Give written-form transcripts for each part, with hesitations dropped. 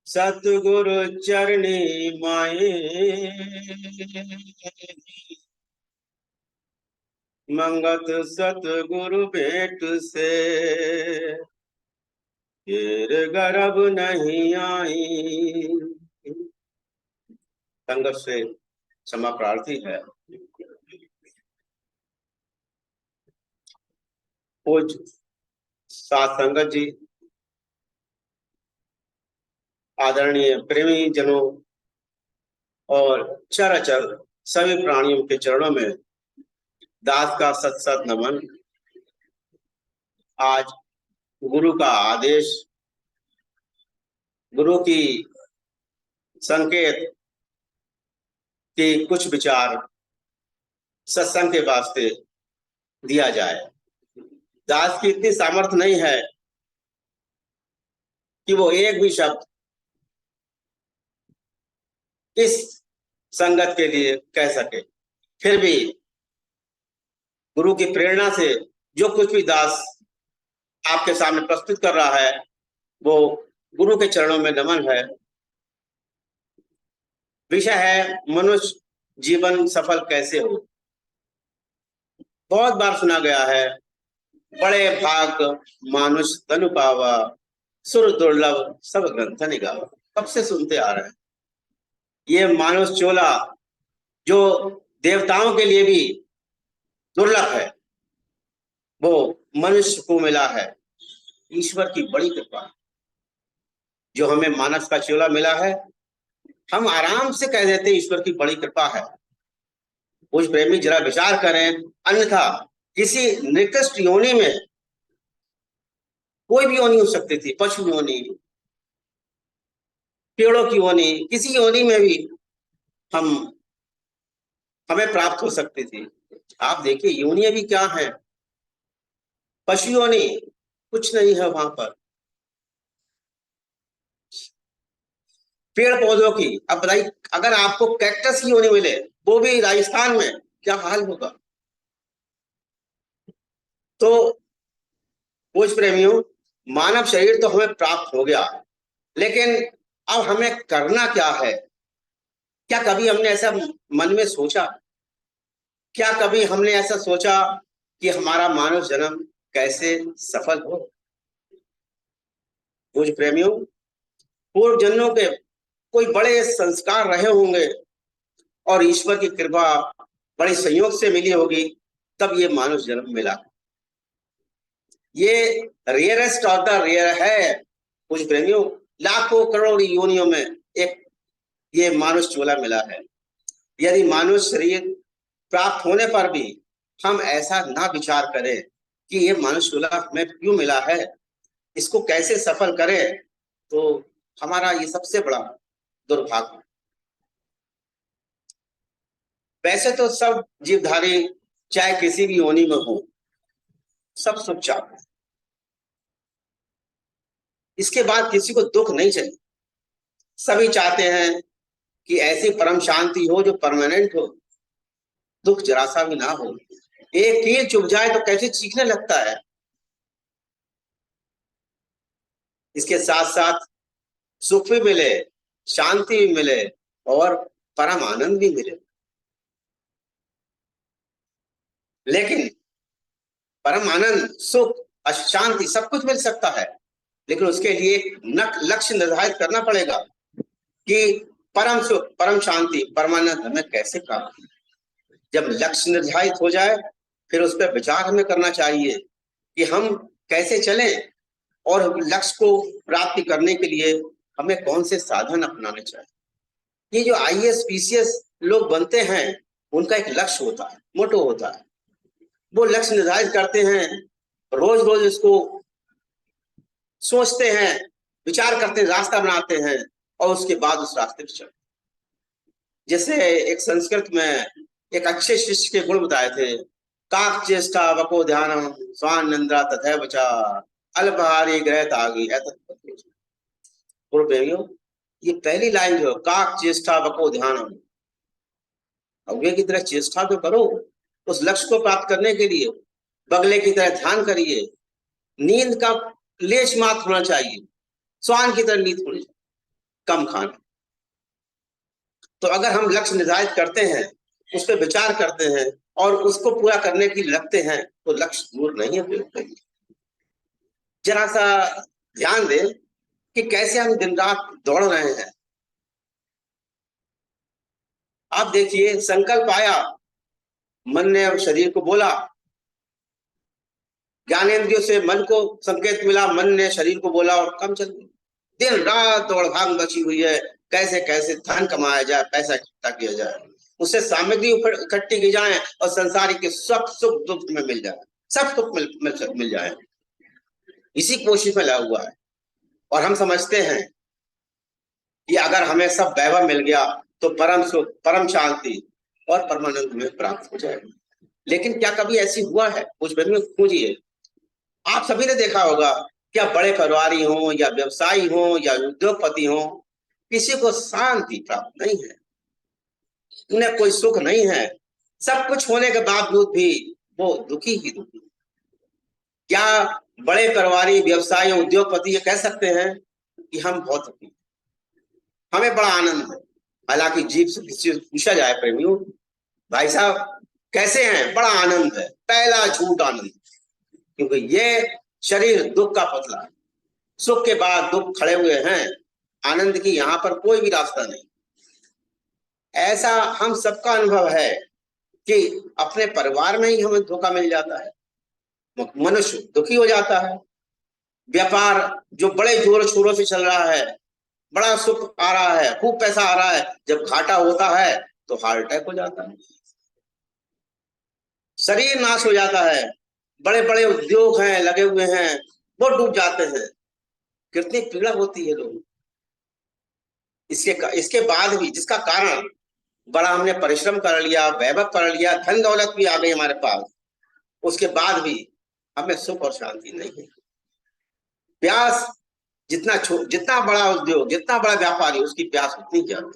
सतगुरु चरणी माए मंगत सतगुरु भेंट से फिर गर्भ नहीं आई। संगत से क्षमा प्रार्थी है। पूज सात संगत जी, आदरणीय प्रेमी जनों और चराचर सभी प्राणियों के चरणों में दास का सत सत नमन। आज गुरु का आदेश, गुरु की संकेत कि कुछ विचार सत्संग के वास्ते दिया जाए। दास की इतनी सामर्थ्य नहीं है कि वो एक भी शब्द इस संगत के लिए कह सके। फिर भी गुरु की प्रेरणा से जो कुछ भी दास आपके सामने प्रस्तुत कर रहा है वो गुरु के चरणों में नमन है। विषय है मनुष्य जीवन सफल कैसे हो। बहुत बार सुना गया है, बड़े भाग मानुष तनु पावा, सुर दुर्लभ सब ग्रंथ निगावा। कब से सुनते आ रहे हैं। ये मानुष चोला जो देवताओं के लिए भी दुर्लभ है, वो मनुष्य को मिला है। ईश्वर की बड़ी कृपा जो हमें मानव का चोला मिला है, हम आराम से कह देते ईश्वर की बड़ी कृपा है। कुछ प्रेमी जरा विचार करें, अन्यथा किसी निकृष्ट योनि में, कोई भी योनि हो सकती थी, पशु योनि, पेड़ों की योनि, किसी योनि में भी हमें प्राप्त हो सकती थी। आप देखिए योनि भी क्या है। पशु योनि कुछ नहीं है वहां पर, पेड़ पौधों की। अब बताइए अगर आपको कैक्टस की योनि मिले, वो भी राजस्थान में, क्या हाल होगा। तो कुछ प्रेमियों, मानव शरीर तो हमें प्राप्त हो गया, लेकिन अब हमें करना क्या है। क्या कभी हमने ऐसा मन में सोचा, क्या कभी हमने ऐसा सोचा कि हमारा मानव जन्म कैसे सफल हो। कुछ प्रेमियों, पूर्व जन्मों के कोई बड़े संस्कार रहे होंगे और ईश्वर की कृपा बड़े संयोग से मिली होगी, तब ये मानव जन्म मिला। ये रेयरेस्ट ऑफ द रेयर है। कुछ प्रेमियों, लाखों करोड़ योनियों में एक ये मानुष चोला मिला है। यदि मानुष शरीर प्राप्त होने पर भी हम ऐसा ना विचार करें कि ये मानुष चोला हमें क्यों मिला है, इसको कैसे सफल करें, तो हमारा ये सबसे बड़ा दुर्भाग्य। वैसे तो सब जीवधारी चाहे किसी भी योनि में हो, सब सुख चाहते हैं। इसके बाद किसी को दुख नहीं चाहिए। सभी चाहते हैं कि ऐसी परम शांति हो जो परमानेंट हो, दुख जरा सा भी ना हो। एक कील चुभ जाए तो कैसे चीखने लगता है। इसके साथ साथ सुख भी मिले, शांति भी मिले और परम आनंद भी मिले। लेकिन परम आनंद, सुख, शांति सब कुछ मिल सकता है, लेकिन उसके लिए लक्ष्य निर्धारित करना पड़ेगा कि परम सुख, परम शांति, परमानंद हमें कैसे प्राप्त। जब लक्ष्य निर्धारित हो जाए, फिर उस पर विचार हमें करना चाहिए कि हम कैसे चलें और लक्ष्य को प्राप्ति करने के लिए हमें कौन से साधन अपनाने चाहिए। ये जो आईएएस पीसीएस लोग बनते हैं, उनका एक लक्ष्य होता है, मोटो होता है। वो लक्ष्य निर्धारित करते हैं, रोज रोज इसको सोचते हैं, विचार करते हैं, रास्ता बनाते हैं और उसके बाद उस रास्ते पर चलते। जैसे एक संस्कृत में एक अच्छे शिष्य के गुण बताए थे, काक चेष्टा वको ध्यानम स्वान निंद्रा तथैव च अल्पहारी ग्रह तागी। ये पहली लाइन जो काक चेष्टा वको ध्यानम, अव्यय की तरह चेष्टा तो करो उस लक्ष्य को प्राप्त करने के लिए, बगले की तरह ध्यान करिए, नींद का लेश मात्र होना चाहिए, श्वान की तरह नींद होनी चाहिए, कम खाना। तो अगर हम लक्ष्य निर्धारित करते हैं, उस पर विचार करते हैं और उसको पूरा करने के लिए लगते हैं, तो लक्ष्य दूर नहीं है। जरा सा ध्यान दें कि कैसे हम दिन रात दौड़ रहे हैं। आप देखिए, संकल्प आया, मन ने और शरीर को बोला, ज्ञानेंद्रियों से मन को संकेत मिला, मन ने शरीर को बोला और काम चल गई। दिन रात दौड़ भाग मची हुई है, कैसे कैसे धन कमाया जाए, पैसा इकट्ठा किया जाए, उससे सामग्री इकट्ठी की जाए और संसारी के सब सुख दुख में मिल जाए, सब सुख मिल जाए, इसी कोशिश में लगा हुआ है। और हम समझते हैं कि अगर हमें सब वैभव मिल गया तो परम सुख, परम शांति और परमानंद में प्राप्त हो जाएगा। लेकिन क्या कभी ऐसी हुआ है? कुछ पूछिए। आप सभी ने देखा होगा, क्या बड़े परिवारी हो या व्यवसायी हो या उद्योगपति हो, किसी को शांति प्राप्त नहीं है, उन्हें कोई सुख नहीं है। सब कुछ होने के बावजूद भी वो दुखी ही दुखी। क्या बड़े परिवारी, व्यवसायी, उद्योगपति ये कह सकते हैं कि हम बहुत दुखी, हमें बड़ा आनंद है? हालांकि जीव से किसी से पूछा जाए, प्रेमियों, भाई साहब कैसे हैं? बड़ा आनंद है। पहला झूठ आनंद, क्योंकि ये शरीर दुख का पुतला है। सुख के बाद दुख खड़े हुए हैं, आनंद की यहाँ पर कोई भी रास्ता नहीं। ऐसा हम सबका अनुभव है कि अपने परिवार में ही हमें धोखा मिल जाता है, मनुष्य दुखी हो जाता है। व्यापार जो बड़े जोर शोरों से चल रहा है, बड़ा सुख आ रहा है, खूब पैसा आ रहा है, जब घाटा होता है तो हार्ट अटैक हो जाता है, शरीर नाश हो जाता है। बड़े बड़े उद्योग हैं, लगे हुए हैं, वो डूब जाते हैं। कितनी पीड़ा होती है लोग। इसके बाद भी, जिसका कारण बड़ा हमने परिश्रम कर लिया, वैभव कर लिया, धन दौलत भी आ गई हमारे पास, उसके बाद भी हमें सुख और शांति नहीं है। प्यास जितना बड़ा उद्योग, जितना बड़ा व्यापारी, उसकी प्यास उतनी ज्यादा।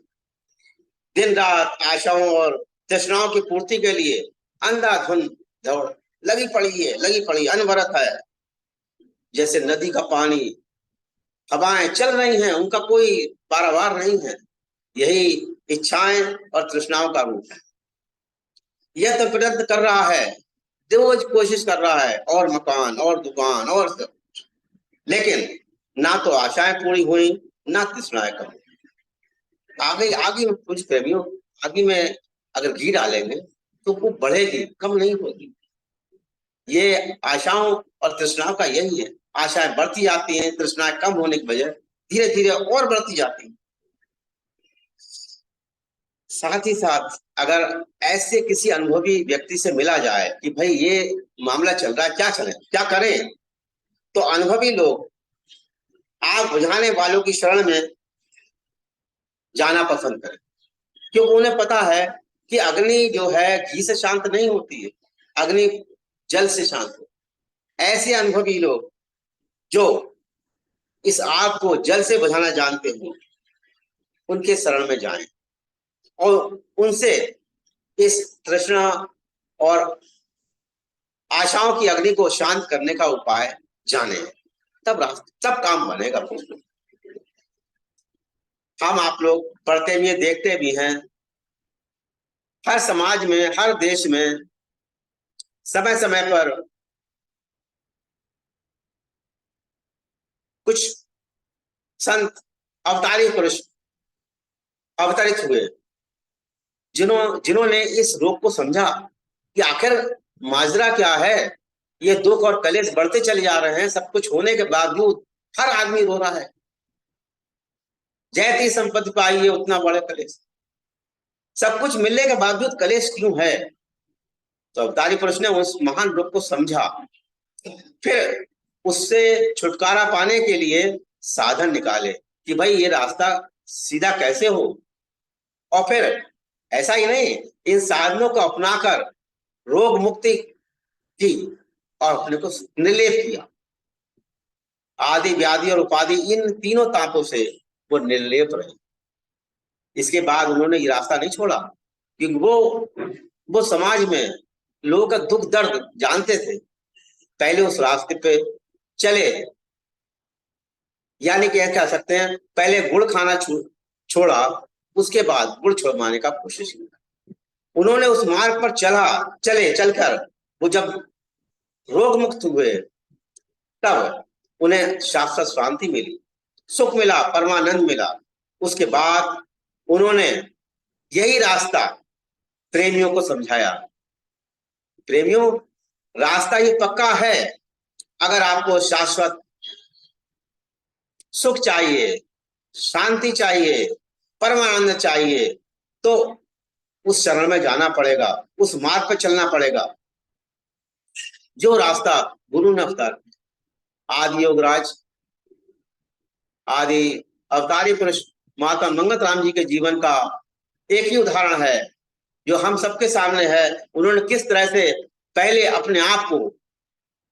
दिन रात आशाओं और तृष्णाओं की पूर्ति के लिए अंधाधुंध दौड़ लगी पड़ी अनवरत है। जैसे नदी का पानी, हवाएं चल रही हैं, उनका कोई पारावार नहीं है। यही इच्छाएं और तृष्णाओं का रूप है। यह तो प्रयत्न कर रहा है, रोज कोशिश कर रहा है, और मकान और दुकान और सब, लेकिन ना तो आशाएं पूरी हुई, ना तृष्णाएं कम। आगे आगे में कुछ प्रेमियों, आगे में अगर घी डालेंगे तो वो बढ़ेगी, कम नहीं होगी। ये आशाओं और तृष्णाओं का यही है। आशाएं बढ़ती जाती हैं, तृष्णाएं कम होने की वजह धीरे धीरे और बढ़ती जाती हैं। साथ ही साथ अगर ऐसे किसी अनुभवी व्यक्ति से मिला जाए कि भाई ये मामला चल रहा है, क्या करें, तो अनुभवी लोग आग बुझाने वालों की शरण में जाना पसंद करें, क्योंकि उन्हें पता है कि अग्नि जो है घी से शांत नहीं होती है, अग्नि जल से शांत हो। ऐसे अनुभवी लोग जो इस आग को जल से बुझाना जानते हो, उनके शरण में जाएं और उनसे इस तृष्णा और आशाओं की अग्नि को शांत करने का उपाय जाने, तब काम बनेगा। हम आप लोग पढ़ते भी हैं, देखते भी हैं, हर समाज में, हर देश में समय समय पर कुछ संत, अवतारी पुरुष अवतरित हुए, जिन्होंने इस रोग को समझा कि आखिर माजरा क्या है। ये दुख और कलेश बढ़ते चले जा रहे हैं, सब कुछ होने के बावजूद हर आदमी रो रहा है। जैसी संपत्ति पाई है उतना बड़े कलेश, सब कुछ मिलने के बावजूद कलेश क्यों है? तो अवतारी पुरुष ने उस महान रोग को समझा, फिर उससे छुटकारा पाने के लिए साधन निकाले कि भाई ये रास्ता सीधा कैसे हो। और फिर ऐसा ही नहीं, इन साधनों को अपनाकर रोग मुक्ति की और अपने को निर्लेप किया। आदि, व्याधि और उपाधि, इन तीनों तापों से वो निर्लेप रहे। इसके बाद उन्होंने ये रास्ता नहीं छोड़ा, क्योंकि वो समाज में लोगों का दुख दर्द जानते थे, पहले उस रास्ते पे चले, यानी कि कह सकते हैं पहले गुड़ खाना छोड़ा, उसके बाद गुड़ छोड़वाने का कोशिश की। उन्होंने उस मार्ग पर चलकर वो जब रोग मुक्त हुए, तब उन्हें शाश्वत शांति मिली, सुख मिला, परमानंद मिला। उसके बाद उन्होंने यही रास्ता प्रेमियों को समझाया। प्रेमियों, रास्ता ये पक्का है। अगर आपको शाश्वत सुख चाहिए, शांति चाहिए, परमानंद चाहिए, तो उस शरण में जाना पड़ेगा, उस मार्ग पर चलना पड़ेगा जो रास्ता गुरु ने अवतार, आदि योगराज, आदि अवतारी पुरुष महात्मा मंगत राम जी के जीवन का एक ही उदाहरण है जो हम सबके सामने है। उन्होंने किस तरह से पहले अपने आप को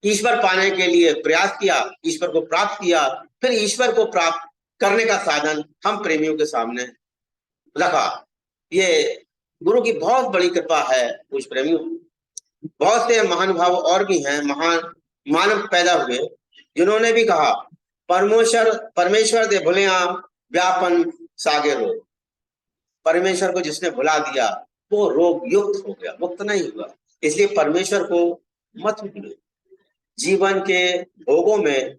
ईश्वर पाने के लिए प्रयास किया, ईश्वर को प्राप्त किया, फिर ईश्वर को प्राप्त करने का साधन हम प्रेमियों के सामने रखा। ये गुरु की बहुत बड़ी कृपा है। कुछ प्रेमियों, बहुत से महानुभाव और भी हैं, महान मानव पैदा हुए, जिन्होंने भी कहा परमेश्वर दे भुलिया व्यापन सागे रोग। परमेश्वर को जिसने भुला दिया वो रोग युक्त हो गया, मुक्त नहीं हुआ। इसलिए परमेश्वर को मत भूलो, जीवन के भोगों में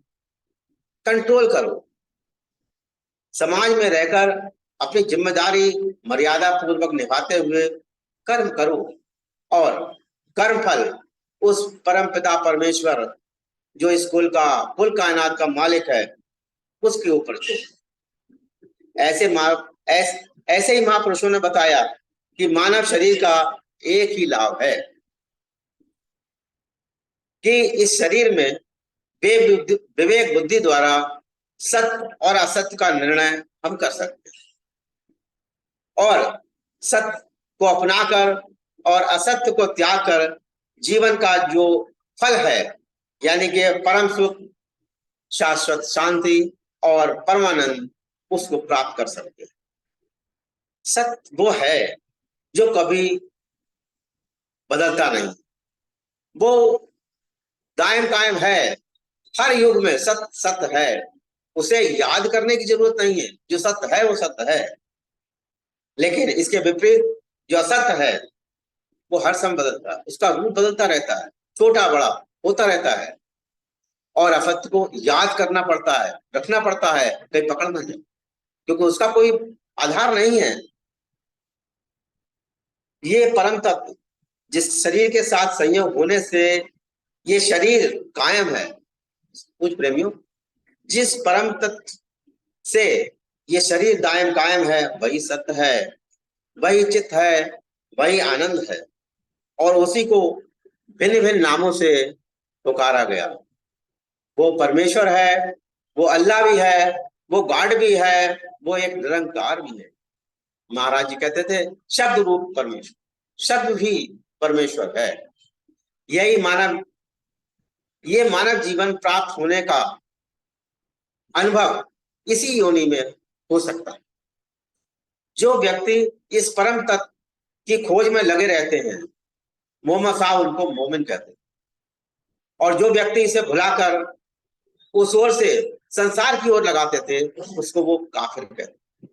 कंट्रोल करो, समाज में रहकर अपनी जिम्मेदारी मर्यादा पूर्वक निभाते हुए कर्म करो, और कर्म फल उस परम पिता परमेश्वर जो इस कुल कायनात का मालिक है, उसके ऊपर छोड़। ऐसे ही महापुरुषों ने बताया कि मानव शरीर का एक ही लाभ है कि इस शरीर में विवेक बुद्धि द्वारा सत्य और असत्य का निर्णय हम कर सकते हैं, और सत्य को अपनाकर और असत्य को त्याग कर जीवन का जो फल है, यानी कि परम सुख, शाश्वत शांति और परमानंद, उसको प्राप्त कर सकते हैं। सत्य वो है जो कभी बदलता नहीं, वो दायम कायम है, हर युग में सत्य सत्य है, उसे याद करने की जरूरत नहीं है। जो सत्य है वो सत्य है, लेकिन इसके विपरीत जो असत्य है वो हर समय बदलता है, उसका रूप बदलता रहता है, छोटा बड़ा होता रहता है, और असत्य को याद करना पड़ता है, रखना पड़ता है, कहीं पकड़ ना जाए, क्योंकि उसका कोई आधार नहीं है। ये परम तत्व जिस शरीर के साथ संयोग होने से ये शरीर कायम है, कुछ प्रेमियों, जिस परम तत्व से ये शरीर दायम कायम है, वही सत्य है, वही चित्त है, वही आनंद है, और उसी को भिन्न भिन्न नामों से पुकारा गया। वो परमेश्वर है, वो अल्लाह भी है, वो गॉड भी है, वो एक निरंकार भी है। महाराज जी कहते थे शब्द रूप परमेश्वर, शब्द भी परमेश्वर है। यही ये मानव जीवन प्राप्त होने का अनुभव इसी योनि में हो सकता है। जो व्यक्ति इस परम तत्व की खोज में लगे रहते हैं, मोहम्मद साहब उनको मोमिन कहते हैं, और जो व्यक्ति इसे भुलाकर उस ओर से संसार की ओर लगाते थे, उसको वो काफिर कहते हैं।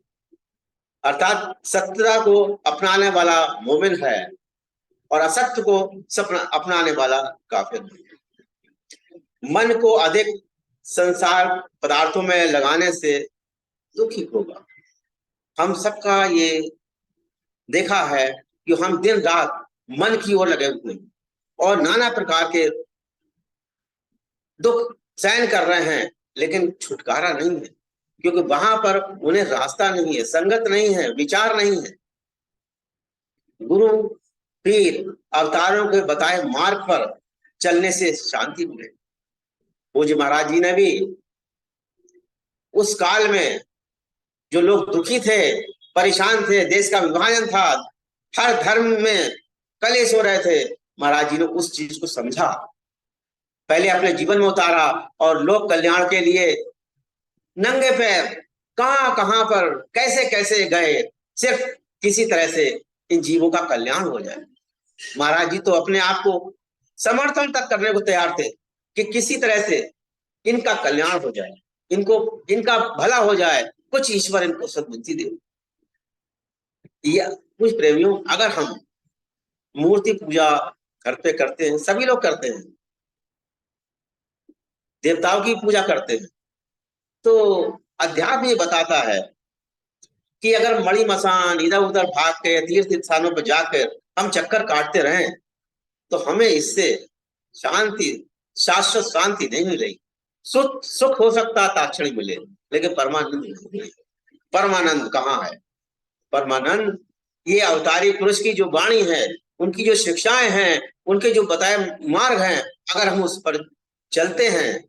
अर्थात सत्यता को अपनाने वाला मोमिन है और असत्य को अपनाने वाला काफिर है। मन को अधिक संसार पदार्थों में लगाने से दुखी होगा। हम सबका ये देखा है कि हम दिन रात मन की ओर लगे हुए हैं और नाना प्रकार के दुख सहन कर रहे हैं, लेकिन छुटकारा नहीं है, क्योंकि वहां पर उन्हें रास्ता नहीं है, संगत नहीं है, विचार नहीं है। गुरु पीर अवतारों के बताए मार्ग पर चलने से शांति मिले। पूज्य महाराज जी ने भी उस काल में जो लोग दुखी थे, परेशान थे, देश का विभाजन था, हर धर्म में कलेश हो रहे थे, महाराज जी ने उस चीज को समझा, पहले अपने जीवन में उतारा और लोक कल्याण के लिए नंगे पैर कहां पर कैसे कैसे गए, सिर्फ किसी तरह से इन जीवों का कल्याण हो जाए। महाराज जी तो अपने आप को समर्थन तक करने को तैयार थे कि किसी तरह से इनका कल्याण हो जाए, इनका भला हो जाए, कुछ ईश्वर इनको सद्बुद्धि दे। या कुछ प्रेमियों, अगर हम मूर्ति पूजा घर पे करते हैं, सभी लोग करते हैं, देवताओं की पूजा करते हैं, तो अध्यात्म ये बताता है कि अगर मणि मसान इधर उधर भाग के तीर्थ स्थानों पर जाकर हम चक्कर काटते रहें तो हमें इससे शांति, शाश्वत शांति नहीं मिलेगी। सुख सुख हो सकता ताक्षणिक मिले, लेकिन परमानंद नहीं। परमानंद कहाँ है? परमानंद ये अवतारी पुरुष की जो वाणी है, उनकी जो शिक्षाएं हैं, उनके जो बताए मार्ग हैं, अगर हम उस पर चलते हैं,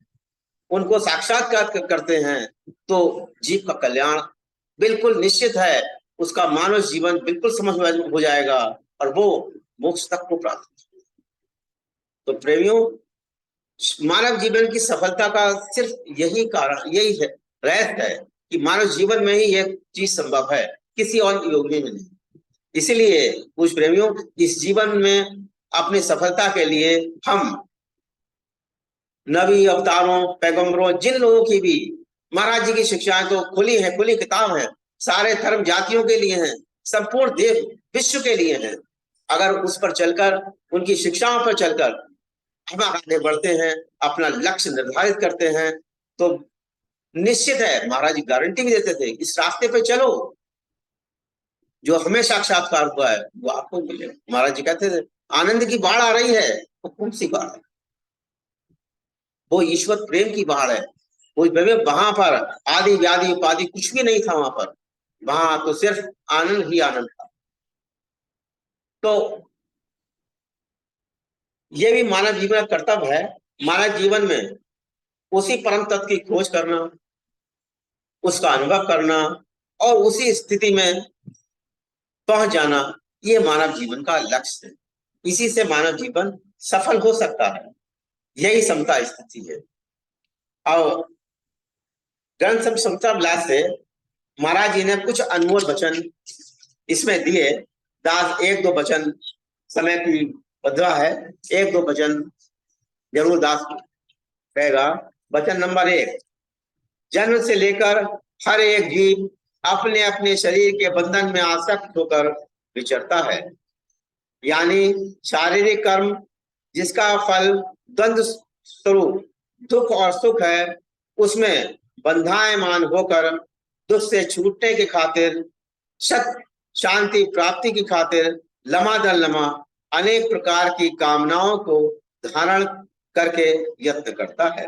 उनको साक्षात्कार करते हैं, तो जीव का कल्याण बिल्कुल निश्चित है। उसका मानव जीवन बिल्कुल समझ हो जाएगा और वो मोक्ष तक को प्राप्त। तो प्रेमियों, मानव जीवन की सफलता का सिर्फ यही कारण, यही है रहस्य है कि मानव जीवन में ही यह चीज संभव है, किसी और योग में नहीं। इसीलिए कुछ प्रेमियों, इस जीवन में अपनी सफलता के लिए हम नबी अवतारों, पैगंबरों, जिन लोगों की भी महाराज जी की शिक्षाएं तो खुली है, खुली किताब है, सारे धर्म जातियों के लिए हैं, संपूर्ण देश विश्व के लिए हैं। अगर उस पर चलकर, उनकी शिक्षाओं पर चलकर हम आगे बढ़ते हैं, अपना लक्ष्य निर्धारित करते हैं, तो निश्चित है, महाराज जी गारंटी भी देते थे, इस रास्ते पे चलो, जो हमें साक्षात्कार हुआ है वो आपको मिलेगा। महाराज जी कहते थे, आनंद की बाढ़ आ रही है, वो कौन सी बाढ़ है? वो ईश्वर प्रेम की बाढ़ है। वहां पर आदि व्याधि उपाधि कुछ भी नहीं था, वहां पर, वहां तो सिर्फ आनंद ही आनंद था। तो ये भी मानव जीवन का कर्तव्य है, मानव जीवन में उसी परम तत्व की खोज करना, उसका अनुभव करना और उसी स्थिति में पहुंच जाना, ये मानव जीवन का लक्ष्य है। इसी से मानव जीवन सफल हो सकता है, यही समता स्थिति है। और ग्रंथ समता विलास से महाराज जी ने कुछ अनमोल वचन इसमें दिए। दास एक दो वचन, समय की बदला है, एक दो वचन जरूर दास कहेगा। वचन नंबर 1, जन्म से लेकर हर एक जीव अपने अपने शरीर के बंधन में आसक्त होकर विचरता है, यानी शारीरिक कर्म जिसका फल द्वंद्व स्वरूप दुख और सुख है, उसमें बंधायमान होकर दुख से छूटने की खातिर, सत शांति प्राप्ति की खातिर लम्हा दर लम्हा अनेक प्रकार की कामनाओं को धारण करके यत्न करता है,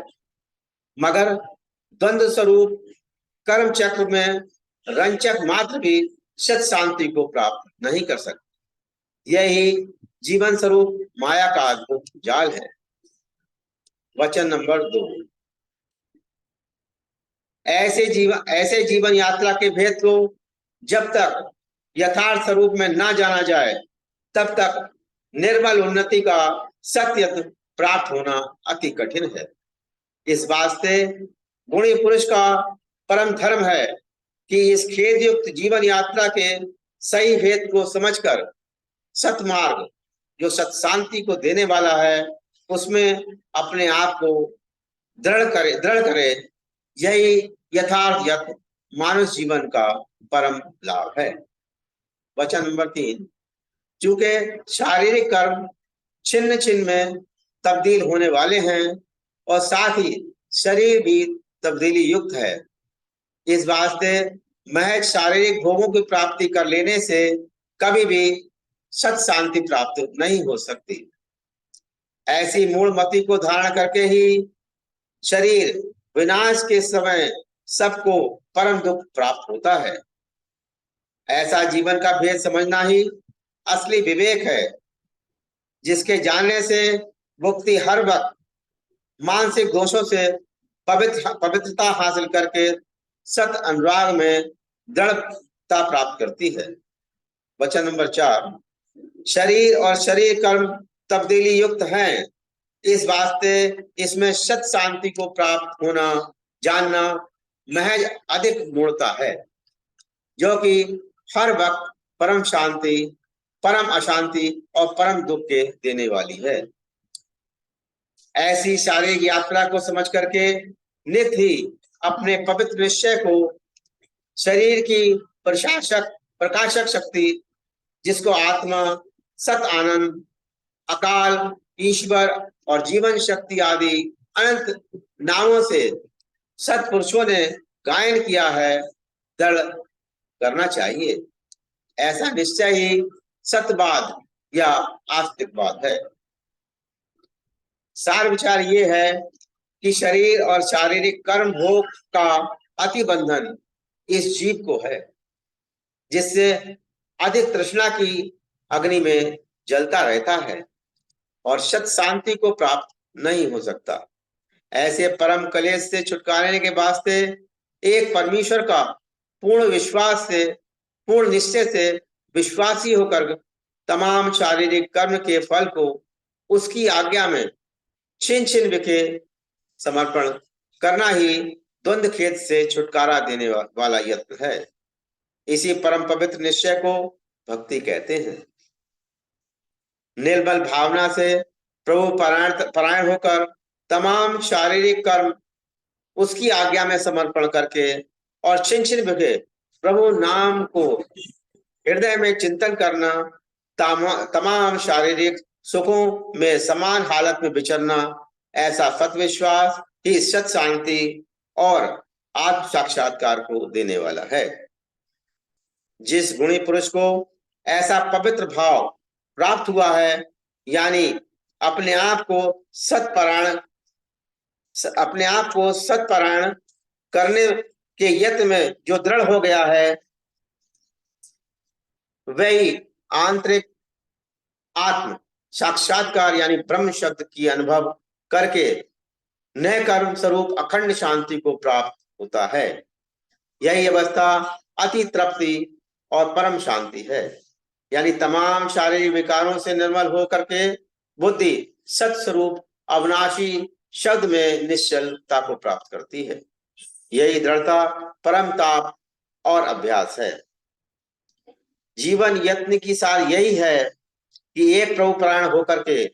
मगर द्वंद्व स्वरूप कर्म चक्र में रंचक मात्र भी सत शांति को प्राप्त नहीं कर सकते। यही जीवन स्वरूप माया का अद्भुत जाल है। वचन नंबर 2, ऐसे जीवन यात्रा के भेद को जब तक यथार्थ स्वरूप में ना जाना जाए, तब तक निर्मल उन्नति का सत्य प्राप्त होना अति कठिन है। इस वास्ते गुणी पुरुष का परम धर्म है कि इस खेद युक्त जीवन यात्रा के सही भेद को समझकर सतमार्ग, जो सत शांति को देने वाला है, उसमें अपने आप को दृढ़ करे। यही यथार्थ मानव जीवन का परम लाभ है। वचन नंबर 3, चूंकि शारीरिक कर्म छिन्न छिन्न में तब्दील होने वाले हैं और साथ ही शरीर भी तब्दीली युक्त है, इस वास्ते महज शारीरिक भोगों की प्राप्ति कर लेने से कभी भी सत शांति प्राप्त नहीं हो सकती। ऐसी मूल मति को धारण करके ही शरीर विनाश के समय सबको परम दुख प्राप्त होता है। ऐसा जीवन का भेद समझना ही असली विवेक है, जिसके जानने से मुक्ति हर वक्त मानसिक दोषों से पवित्रता हासिल करके सत अनुराग में दृढ़ता प्राप्त करती है। वचन नंबर 4, शरीर और शरीर कर्म तब्दीली युक्त हैं, इस वास्ते इसमें सत शांति को प्राप्त होना जानना महज अधिक मूर्ता है, जो कि हर वक्त परम शांति, परम अशांति और परम दुख के देने वाली है। ऐसी शारीरिक यात्रा को समझ करके नित्य ही अपने पवित्र निश्चय को शरीर की प्रकाशक शक्ति, जिसको आत्मा, सत आनंद, अकाल, ईश्वर और जीवन शक्ति आदि अनंत नामों से सत्पुरुषों ने गायन किया है, दृढ़ करना चाहिए। ऐसा निश्चय ही सत्यवाद या आस्तिकवाद है। सार विचार ये है कि शरीर और शारीरिक कर्म भोग का अतिबंधन इस जीव को है, जिससे अधिक तृष्णा की अग्नि में जलता रहता है और सत शांति को प्राप्त नहीं हो सकता। ऐसे परम कलेश से छुटकारे के वास्ते एक परमेश्वर का पूर्ण निश्चय से विश्वासी होकर तमाम शारीरिक कर्म के फल को उसकी आज्ञा में छिन छिन बिके समर्पण करना ही द्वंद्व खेद से छुटकारा देने वाला यत्न है। इसी परम पवित्र निश्चय को भक्ति कहते हैं। निर्बल भावना से प्रभु परायण होकर तमाम शारीरिक कर्म उसकी आज्ञा में समर्पण करके और छिन छिन बिके प्रभु नाम को हृदय में चिंतन करना, तमाम शारीरिक सुखों में समान हालत में विचरना, ऐसा सत विश्वास ही सत शांति और आत्म साक्षात्कार को देने वाला है। जिस गुणी पुरुष को ऐसा पवित्र भाव प्राप्त हुआ है, यानी अपने आप को सत्परायण करने के यत्न में जो दृढ़ हो गया है, वही आंतरिक आत्म साक्षात्कार यानी ब्रह्म शब्द की अनुभव करके नए कर्म स्वरूप अखंड शांति को प्राप्त होता है। यही अवस्था अति तृप्ति और परम शांति है, यानी तमाम शारीरिक विकारों से निर्मल होकर के बुद्धि सत्स्वरूप अविनाशी शब्द में निश्चलता को प्राप्त करती है। यही दृढ़ता, परम ताप और अभ्यास है। जीवन यत्न की सार यही है कि एक प्रभु परायण होकर के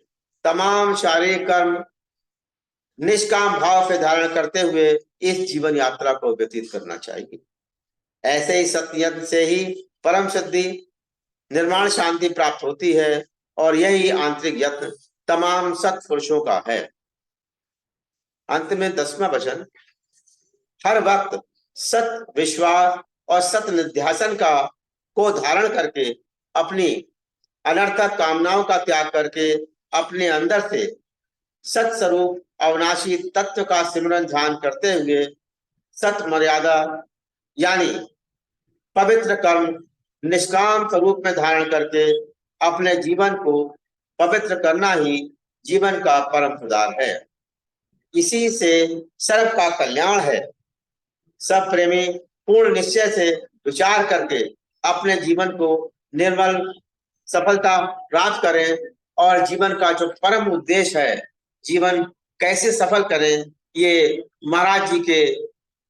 तमाम शारीरिक कर्म निष्काम भाव से धारण करते हुए इस जीवन यात्रा को व्यतीत करना चाहिए। ऐसे ही सत्ययत्न से ही परम सिद्धि निर्माण शांति प्राप्त होती है और यही आंतरिक यत्न तमाम सत्पुरुषों का है। अंत में 10वां वचन, हर वक्त सत विश्वास और सत निध्यासन को धारण करके अपनी अनर्थक कामनाओं का त्याग करके अपने अंदर से सत्स्वरूप अविनाशी तत्व का सिमरन ध्यान करते हुए सत मर्यादा यानी पवित्र कर्म निष्काम स्वरूप में धारण करके अपने जीवन को पवित्र करना ही जीवन का परम सुधार है। इसी से सर्व का कल्याण है। सब प्रेमी पूर्ण निश्चय से विचार करके अपने जीवन को निर्मल सफलता प्राप्त करें और जीवन का जो परम उद्देश्य है, जीवन कैसे सफल करें, ये महाराज जी के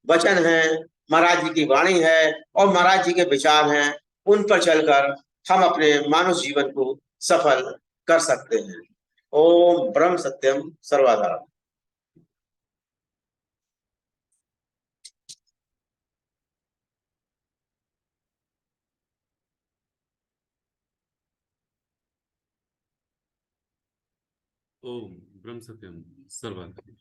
वचन हैं, महाराज जी की वाणी है और महाराज जी के विचार हैं। उन पर चलकर हम अपने मानव जीवन को सफल कर सकते हैं। ओम ब्रह्म सत्यम सर्वदा। ओम ब्रह्म सत्यम सर्वदा।